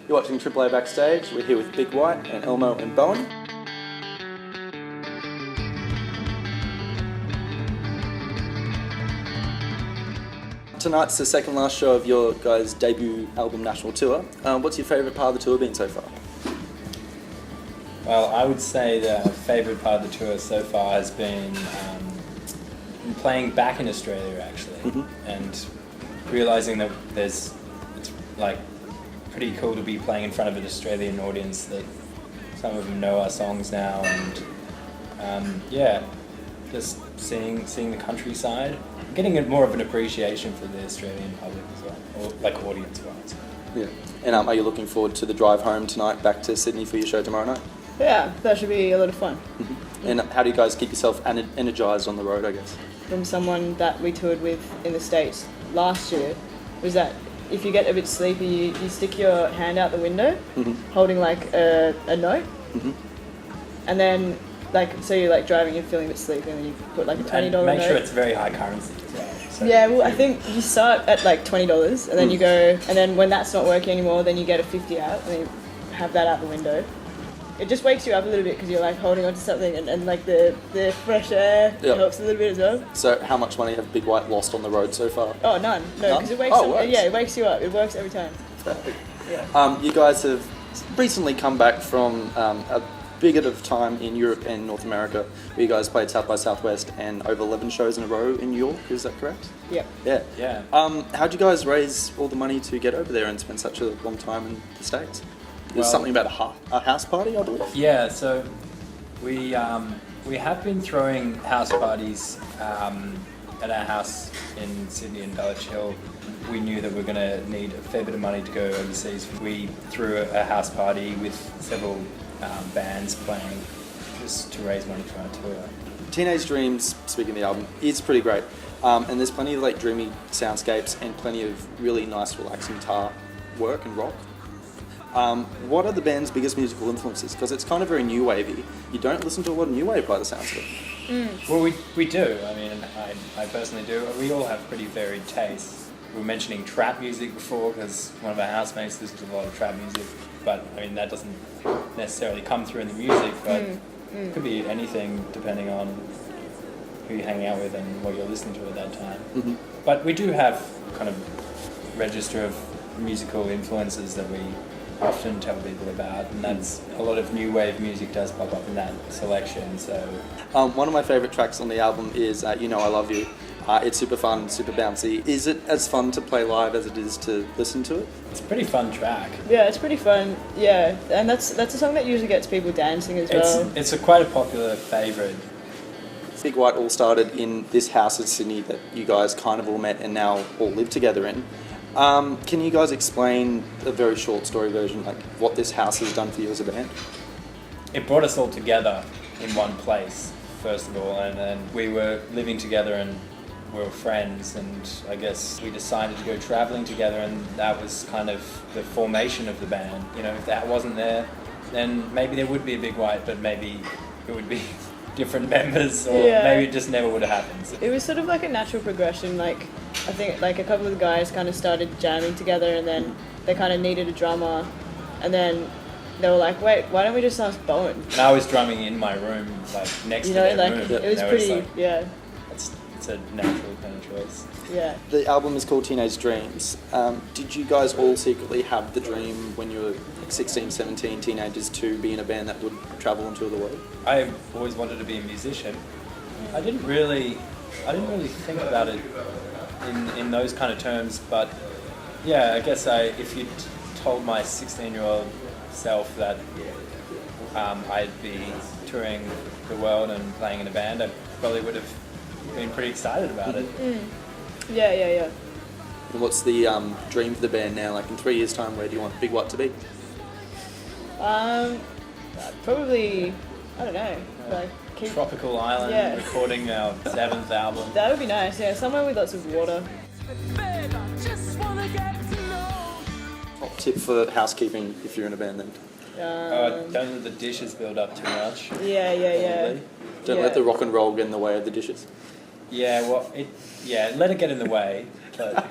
You're watching Triple A Backstage. We're here with Big White and Elmo and Bowen. Tonight's the second last show of your guys' debut album national tour. What's your favourite part of the tour been so far? Well, I would say the favourite part of the tour so far has been playing back in Australia, actually, and realising that it's like pretty cool to be playing in front of an Australian audience, that some of them know our songs now, and just seeing the countryside, getting more of an appreciation for the Australian public as well, or like audience-wise. Yeah. And are you looking forward to the drive home tonight back to Sydney for your show tomorrow night? Yeah, that should be a lot of fun. And how do you guys keep yourself energised on the road, I guess? From someone that we toured with in the States last year, was that if you get a bit sleepy, you stick your hand out the window, holding like a note, and then so you're like driving, you're feeling a bit sleepy, and then you put like a $20 note. Make sure it's very high currency as well. So yeah, well, I think you start at like $20, and then you go, and then when that's not working anymore, then you get a 50 out, and then you have that out the window. It just wakes you up a little bit because you're like holding onto something, and like the fresh air helps a little bit as well. So how much money have Big White lost on the road so far? Oh, none. No, because it wakes it wakes you up. It works every time. Yeah. You guys have recently come back from a bit of time in Europe and North America, where you guys played South by Southwest and over 11 shows in a row in New York. Is that correct? Yep. Yeah. How'd you guys raise all the money to get over there and spend such a long time in the States? There's something about a house party, I believe? Yeah, so we have been throwing house parties at our house in Sydney and Dulwich Hill. We knew that we were going to need a fair bit of money to go overseas. We threw a house party with several bands playing just to raise money for our tour. Teenage Dreams, speaking of the album, is pretty great. And there's plenty of like dreamy soundscapes and plenty of really nice relaxing guitar work and rock. What are the band's biggest musical influences? Because it's kind of very new wavy. You don't listen to a lot of new wave by the sounds of it. Well, we do. I mean, I personally do. We all have pretty varied tastes. We were mentioning trap music before because one of our housemates listens to a lot of trap music. But I mean, that doesn't necessarily come through in the music, but it could be anything depending on who you're hanging out with and what you're listening to at that time. But we do have kind of register of musical influences that we often tell people about, and that's a lot of new wave music does pop up in that selection. So one of my favourite tracks on the album is You Know I Love You. It's super fun, super bouncy. Is it as fun to play live as it is to listen to it? It's a pretty fun track. Yeah, it's pretty fun. Yeah, and that's a song that usually gets people dancing as well. It's quite a popular favourite. Big White all started in this house in Sydney that you guys kind of all met and now all live together in. Can you guys explain a very short story version, like what this house has done for you as a band? It brought us all together in one place, first of all, and then we were living together and we were friends, and I guess we decided to go travelling together, and that was kind of the formation of the band. You know, if that wasn't there, then maybe there would be a Big White, but maybe it would be different members, or maybe it just never would have happened. It was sort of like a natural progression. Like, I think like a couple of the guys kind of started jamming together, and then they kind of needed a drummer, and then they were like, wait, why don't we just ask Bowen? And I was drumming in my room, like next to their room. It was pretty, It's a natural kind of choice. Yeah. The album is called Teenage Dreams. Did you guys all secretly have the dream when you were like 16, 17 teenagers to be in a band that would travel and tour the world? I always wanted to be a musician. I didn't really think about it in those kind of terms, but yeah, I guess if you told my 16-year-old self that I'd be touring the world and playing in a band, I probably would have been pretty excited about it. Yeah. And what's the dream for the band now? Like in 3 years' time, where do you want Big White to be? Probably, I don't know, like tropical island, recording our 7th album. That would be nice, yeah, somewhere with lots of water. Top tip for housekeeping if you're in a band then? Don't let the dishes build up too much. Yeah. Don't let the rock and roll get in the way of the dishes. Yeah, well, let it get in the way, but